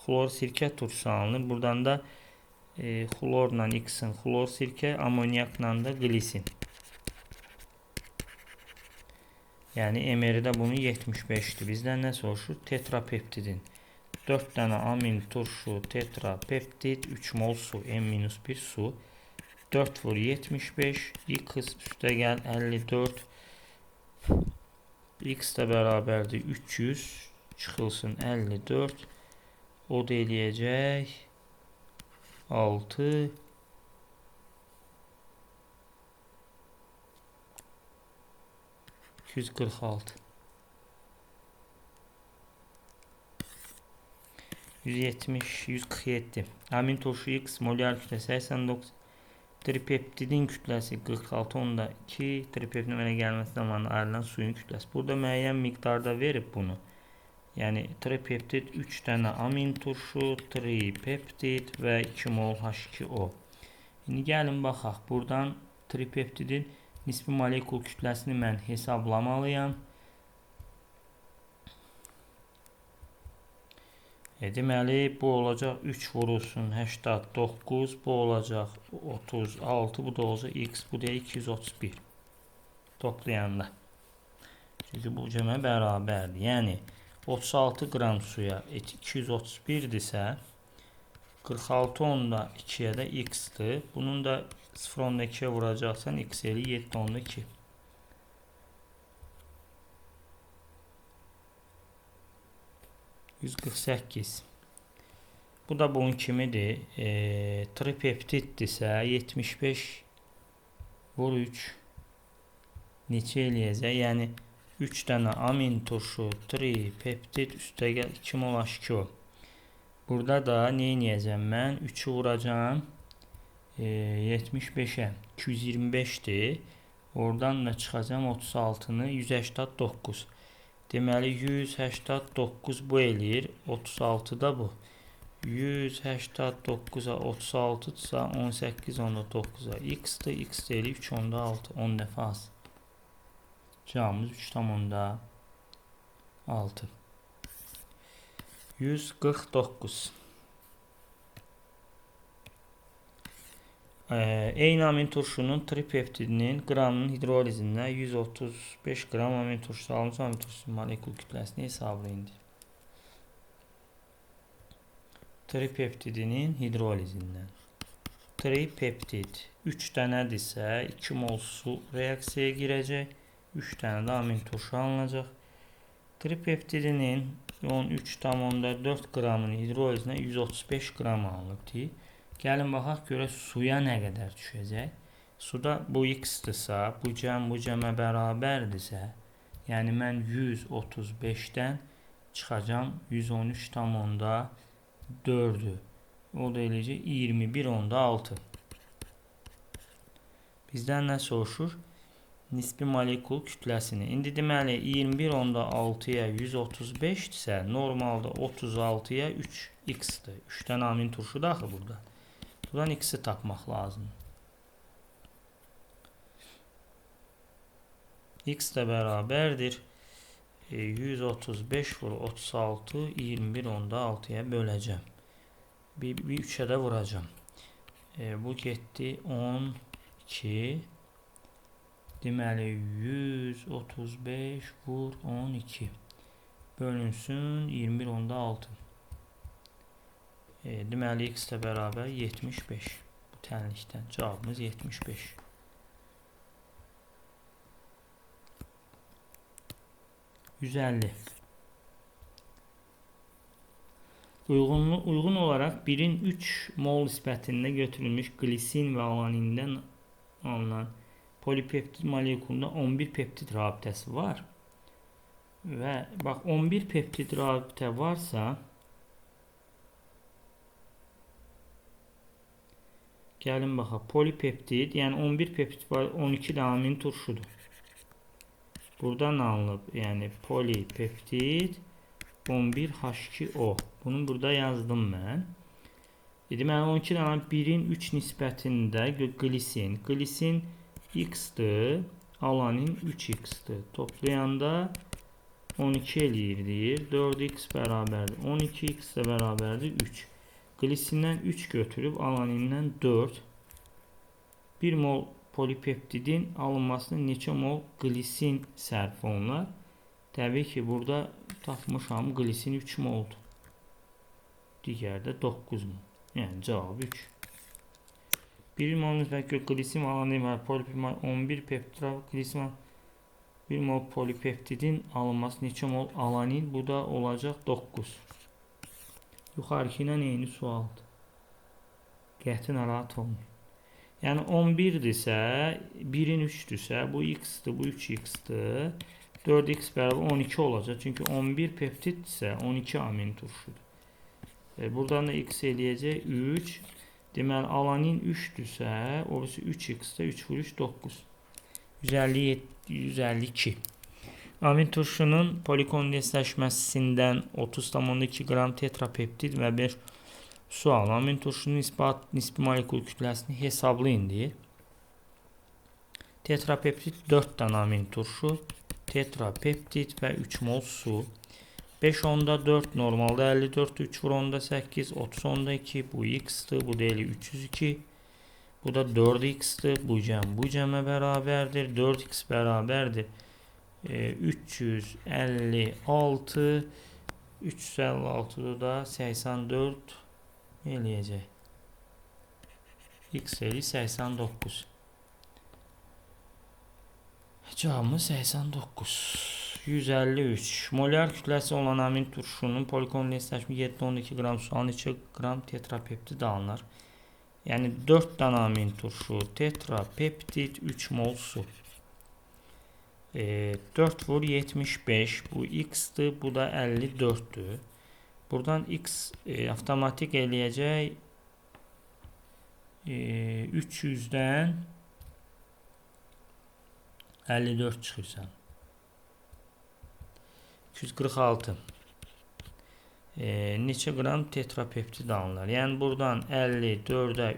Xlor sirkə turşusu alınır. Buradan da xlorla X'in xlor sirkə, amonyakla da glisin. Yəni MR-də bunu 75'dir. Bizdən nə soruşur? Tetrapeptidin 4 dənə amin turşu tetrapeptid 3 mol su M-1 su 4 vur 75 X üstə gəl 54 X də bərabərdir 300 çıxılsın 54 o da eləyəcək 6 246 170 147 amin turşu X molar kütləsi 89 tripeptidin kütləsi 46 onda 2 tripeptidin mənə gəlməsi zamanı ayrılan suyun kütləsi. Burada müəyyən miqdarda verib bunu. Yəni tripeptid 3 dənə amin turşu, tripeptid və 2 mol H2O. İndi gəlin baxaq. Buradan tripeptidin nisbi molekul kütləsini mən hesablamalıyam. Deməli bu olacaq 3 vurulsun 89, bu olacaq 36, bu da olacaq X, bu da 231 toplayanda. Çünki bu cəmə bərabərdir. Yəni 36 qram suya 231-dirsə 46 onda 2-yə də X-dir. Bunun da 0 onda 2-yə vuracaqsan X eli 7 onda 2. %48. Bu da bunun kimidir. Tripeptiddirsə 75 vur 3 neçə eləyəcək? Yəni 3 dənə amin turşu tripeptid üstə gəl 2 mol H2O. Burada da nə edəcəm mən? 3'ü vuracağım 75'ə 225'dir. Oradan da çıxacağım 36'nı 189. Deməli 189 bu eləyir. 36 da bu. 189'a 36'dırsa 18 onda 9'a X'dir. X eləyir 3 onda 6. 10 dəfə az. Cavabımız 3 tam onda 6. 149. Eyni amin turşunun tripeptidinin qramının hidrolizində 135 qram amin turşusu alınmış amin turşusu molekul kütləsini hesablayın. Tripeptidinin hidrolizindən. Tripeptid 3 dənədirsə 2 mol su reaksiyaya girəcək. 3 dənə də amin turşu alınacaq. Tripeptidinin 13,4 qramının hidrolizinə 135 qram alınıb. Gəlin baxaq görə suya nə qədər düşəcək. Suda bu X-dırsa, bu cəmə bərabərdirsə, yəni mən 135'dən çıxacam 113,4'ü. O da eləyəcək 21,6. Bizdən nə soruşur? Nisbi molekul kütləsini. İndi deməli 21,6'ya 135'dirsə, normalda 36'ya 3X-dir. 3 dənə amin turşu da axı burada. Buradan X'i tapmaq lazım. X də bərabərdir. 135 vur 36 21,6'ya böləcəm. Bir 3'ə də vuracam. Bu getdi 12. Deməli 135 vur 12 bölünsün 21,6. Deməli X də bərabər 75. Bu tənlikdən cavabımız 75. %50. Uyğun olaraq 1'in 3 mol nisbətində götürülmüş glisin və alanindən alınan polipeptid molekulunda 11 peptid rabitəsi var. Və bax 11 peptid rabitə varsa gəlin baxaq. Polipeptid, yəni 11 peptid var, 12 də amin turşudur. Buradan alınıb, yəni polipeptid 11 H2O. Bunu burada yazdım mən. Deməli 12 dənə 1-in 3 nisbətində glisin. Glisin x-dır, alanin 3x-dır. Toplayanda 12 eləyir deyir. 4x bərabərdir. 12x də bərabərdir 3. Glisindən 3 götürüb alanindən 4. 1 mol polipeptidin alınmasına neçə mol glisin sərf olunur? Təbii ki, burada tapmışam glisin 3 moldur. Digərdə 9 mol. Yəni cavab 3. 1 mol mütləq glisin alanin var. Polipeptid 11 peptid glisin 1 mol polipeptidin alınması neçə mol alanin? Bu da olacaq 9. Yuxarıki ilə eyni sualdır. Qəti narahat olmayın. Yəni 11-dirsə, 1-in 3-dürsə, bu x-dır, bu 3x-dır. 4x bərabər 12 olacaq. Çünki 11 peptiddirsə, 12 amin turşudur. Buradan da x eləyəcək 3. Deməli, alanin 3-dürsə, o birisi 3x-də 3 vur 3, 9. 152. Amin turşunun polikondensləşməsindən 30,2 qram tetrapeptid və 5 sual. Amin turşunun nisbi molekul kütləsini hesablayın deyir. Tetrapeptid 4 dənə amin turşu, tetrapeptid və 3 mol su. 5 onda 4 normalda 54, 3 vur onda 8, 30 onda 2, bu x-dır, bu da 302. Bu da 4x-dır, bu cəmə bərabərdir, 4x bərabərdir. 356, 356'da da 84 eləyəcək. X eli 89. Cavabımız 89. 153. Molar kütləsi olan amin turşunun polikondensləşmə 7-12 qram su alınır, 2 qram tetrapeptid alınır. Yəni 4 dənə amin turşu, tetrapeptid, 3 mol su. 4 vur 75, bu x-dır, bu da 54'dür. Buradan x avtomatik eləyəcək 300'dən 54 çıxırsan. 246. Neçə qram tetrapeptid alınır? Yəni buradan 54'ə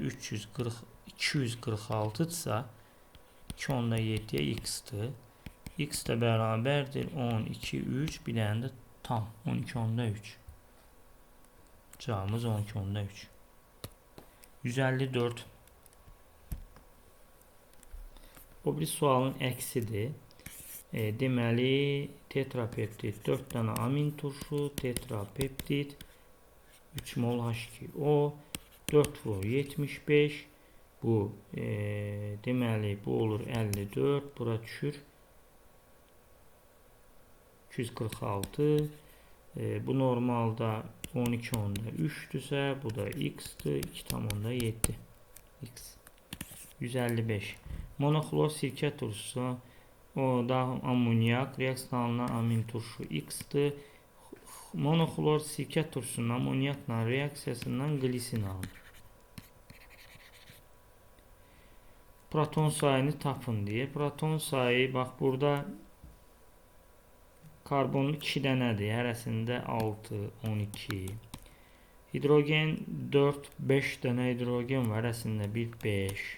246'dırsa 2/7'ye x-dır. X də bərabərdir 12, 3, bir dənə də tam 12/3. Cavabımız 12/3. 154. O bir sualın əksidir. Deməli tetrapeptid 4 dənə amin turşu, tetrapeptid 3 mol H2O, 4 vur 75. Bu deməli bu olur 54, bura düşür 246. Bu normalda 12/3'dürsə, bu da x-dır, 2/7 x. 155. Monoxlor sirkə turşusu, o da amonyak, reaksiyadan alınan amin turşu x-dır. Monoxlor sirkə turşusunun amonyakla reaksiyasından glisin alınır. Proton sayını tapın deyir. Proton sayı, bax burada karbon 2 dənədir. Hərəsində 6, 12. Hidrogen 4, 5 dənə hidrogen var. Hərəsində 1, 5.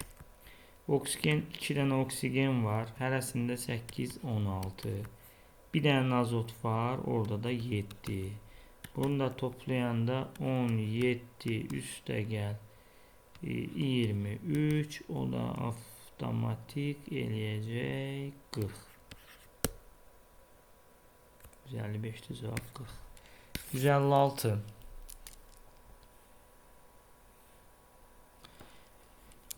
Oksigen 2 dənə oksigen var. Hərəsində 8, 16. Bir dənə azot var. Orada da 7. Bunu da toplayanda 17 üstə gəl 23. O da avtomatik eləyəcək 40. 155'te cevap 40. 156.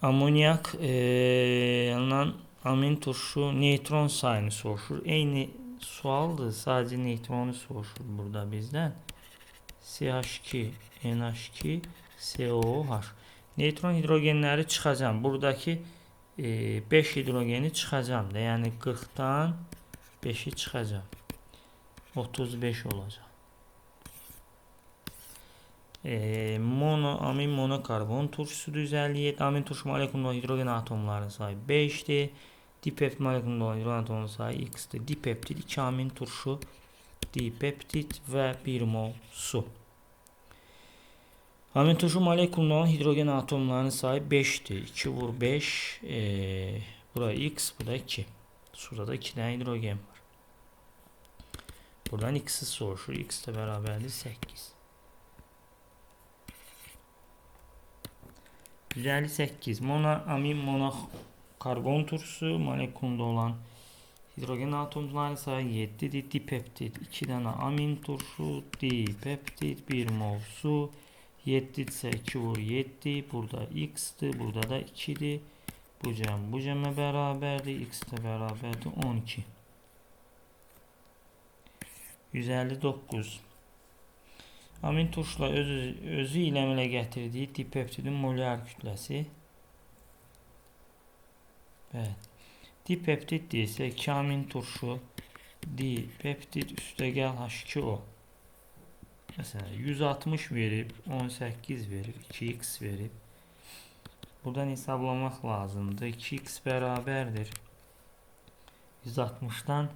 Amonyak alınan amin turşu neytron sayını soruşur. Eyni sualdır. Sadece neytronu soruşur burada bizdən. CH2, NH2, COOH. Neytron hidrogenləri çıxacam. Buradakı 5 hidrogeni çıxacam da. Yəni 40'dan 5'i çıxacam. 35 olacaq. Amin monokarbon turşusudur 157. Amin turşu molekulunda hidrogen atomlarının sayı 5'dir. Dipeptid molekulunda hidrogen atomlarının sayı x'dir. Dipeptid 2 amin turşu, dipeptid və 1 mol su. Amin turşu molekulunda olan hidrogen atomlarının sayı 5'ti. 2 vur 5. Buraya x, bu da 2. Şurada da 2 tane hidrogen var. Buradan x'i soruşur. X de beraberdir 8. 158. Monoamin monokarbon turşusu molekulunda olan hidrogen atomlarının sayı 7'dir. Dipeptit 2 tane amin turşu, dipeptit 1 mol su. 7 ise 2 vur 7. Burada x'ti. Burada da 2'di. Bu cəm bu cəmə beraberdir. X de beraberdir 12. 159. Amin turşular özü ilə əmələ gətirdiyi dipeptidin molar kütləsi. Evet. Dipeptid deyilsə 2 amin turşu dipeptid üstəgəl H2O. Mesela 160 verib 18 verib 2x verib. Buradan hesablamaq lazımdır. 2x bərabərdir 160'dan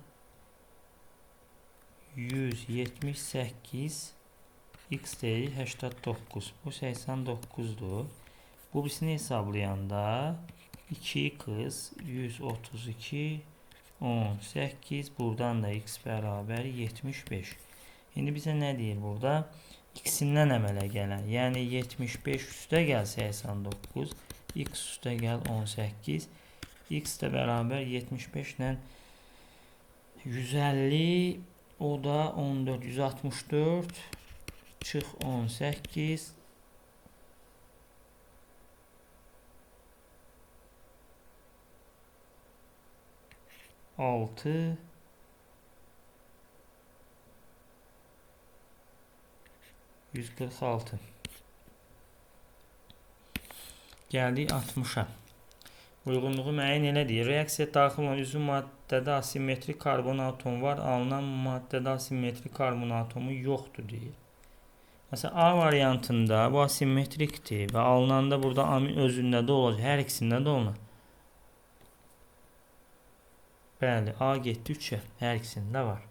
178 x değil 89. Bu 89'dur. Bu birisini hesablayanda 2 kız 132 18. Buradan da x beraber 75. Şimdi bize ne deyir burada? X'indən əmələ gələn. Yəni 75 üstə gəl 89. X üstə gəl 18. X də bərabər 75 ilə 150. O da 14. 164. Çıx 18. 6. 146. Gəldik 60'a. Uyğunluğu müəyyən elədir. Reaksiya daxil olan üzvü maddədə asimetrik karbon atomu var. Alınan maddədə asimetrik karbon atomu yoxdur deyir. Məsələn A variantında bu asimetrikdir və alınanda burada amin özündə də olacaq. Hər ikisində də olacaq. Bəli, A getdi 3'ə. Hər ikisində var.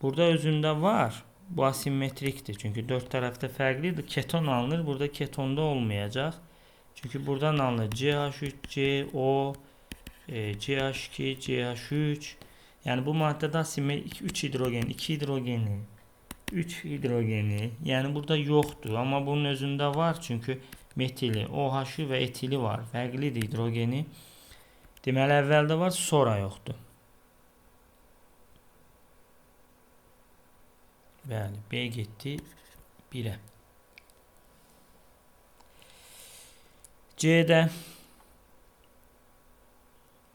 Burada özündə var. Bu asimetrikdir. Çünkü dört tarafta farklıdır. Keton alınır. Burada ketonda olmayacak. Çünkü buradan alınır. CH3, CO, CH2, CH3. Yani bu maddede asimetrik 3 hidrogen, 2 hidrogeni, 3 hidrogeni. Yani burada yoktu. Ama bunun özünde var. Çünkü metili, OH ve etili var. Farklıdır hidrogeni. Deməli əvvəldə var, sonra yoxdur. Bəli, B getdi 1'ə. C'də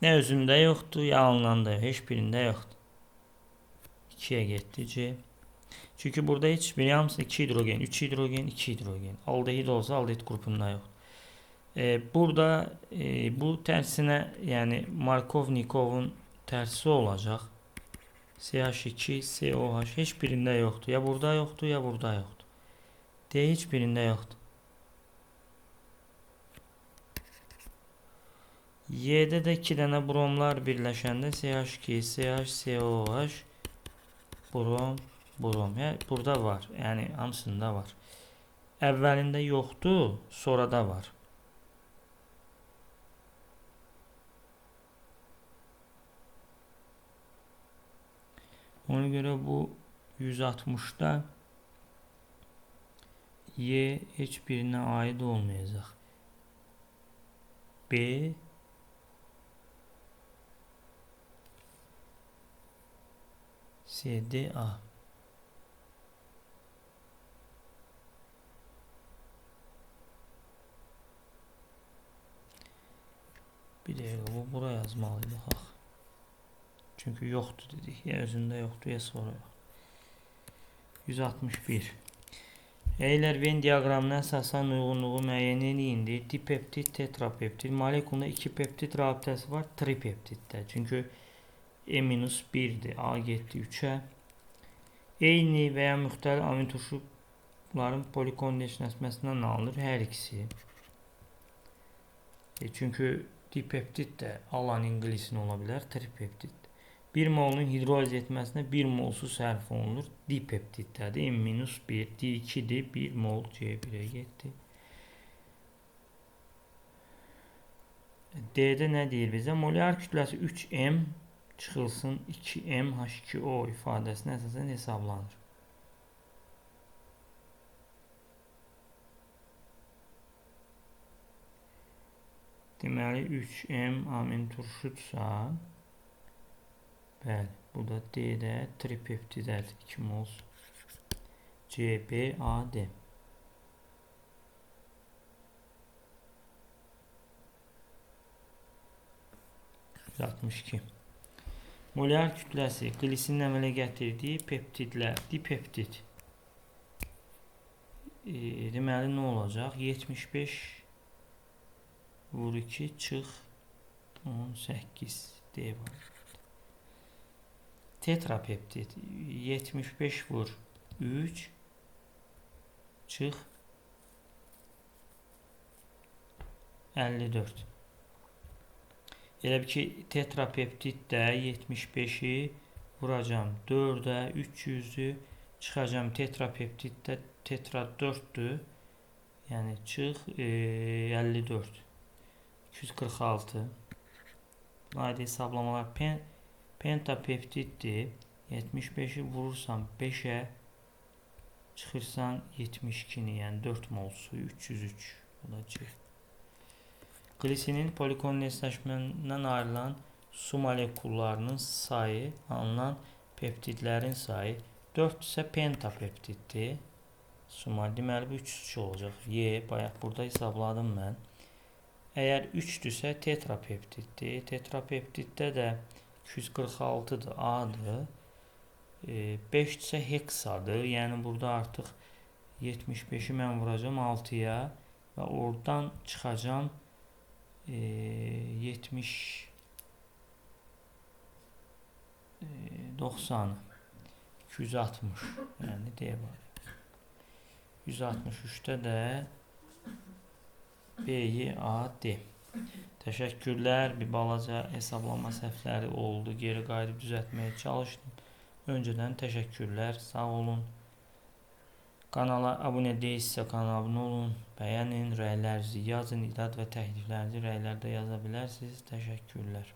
nə özündə yoxdur, ya alınanda yox, heç birində yoxdur. 2'yə getdi C. Çünki burada heç biri hamısı 2 hidrogen, 3 hidrogen, 2 hidrogen. Aldehid olsa aldehid qrupunda yoxdur. Burada bu tərsinə, yəni Markovnikovun tərsi olacaq. CH2, COH heç birində yoxdur. Ya burada yoxdur, ya burada yoxdur. D heç birində yoxdur. Y'də də 2 dənə bromlar birləşəndə CH2, CH, COH, brom, brom. Burada var. Yəni hamısında var. Əvvəlində yoxdur, sonra da var. Ona göre bu 160'da Y hiçbirine ait olmayacak. B C D A. Bir de bu buraya yazmalıydı. Çünkü yoktu dedik. Ya özünde yoktu ya sonra yok. 161. Eğer Venn diagramına əsasən uyğunluğu müəyyən edildi. Dipeptid, tetrapeptid. Molekulunda 2 peptid rabitəsi var tripeptiddə. Çünkü E-1'dir. A getdi 3'ə. Eyni və ya müxtəlif amin turşuların polikondişləşməsindən alınır hər ikisi. Çünkü dipeptid də alan inglisin ola bilər, tripeptid. 1 molun hidroliz etməsinə 1 mol su sərf olunur. Dipeptiddədir. M-1, D2-dir. 1 mol C1-ə getdi. D-də nə deyir bizə? Molar kütləsi 3M çıxılsın 2M H2O ifadəsinə əsasən hesablanır. Deməli 3M amin turşudsa, bəli, bu da D-də tripeptidədir. 2 mol CbAd. 62. Molar kütləsi qlisinin əmələ gətirdiyi peptidlər, dipeptid. Deməli nə olacaq? 75 vur 2 çıx 18 D var. Tetrapeptid 75 vur 3 çıx 54. Elə bir ki, tetrapeptiddə 75-i vuracam 4-ə, 300-dür, çıxacam tetrapeptiddə tetra 4-dür, yəni çıx 54, 246. Ayrı hesablamalar pentapeptiddir, 75-i vurursan 5-ə, çıxırsan 72-ni, yəni 4 mol su, 303 olacaq. Glisinin polikondenstləşmədən ayrılan su molekullarının sayı, alınan peptidlərin sayı 4 isə pentapeptiddir. Deməli bu 3 olacaq. Bayaq burada hesabladım mən. Əgər 3-dürsə tetrapeptiddir. Tetrapeptiddə də 246-dır, A-dır. 5-dirsə heksadır. Yəni burada artıq 75-i mən vuracam 6-ya və oradan çıxacam 70 90 260, yəni D var. 163-də də BYAD. Təşəkkürlər. Bir balaca hesablama səhvləri oldu. Geri qayıdıb düzəltməyə çalışdım. Öncədən təşəkkürlər. Sağ olun. Kanala abunə deyilsə kanala abunə olun. Bəyənin, rəylərinizi yazın, irad və təkliflərinizi rəylərdə yaza bilərsiniz. Təşəkkürlər.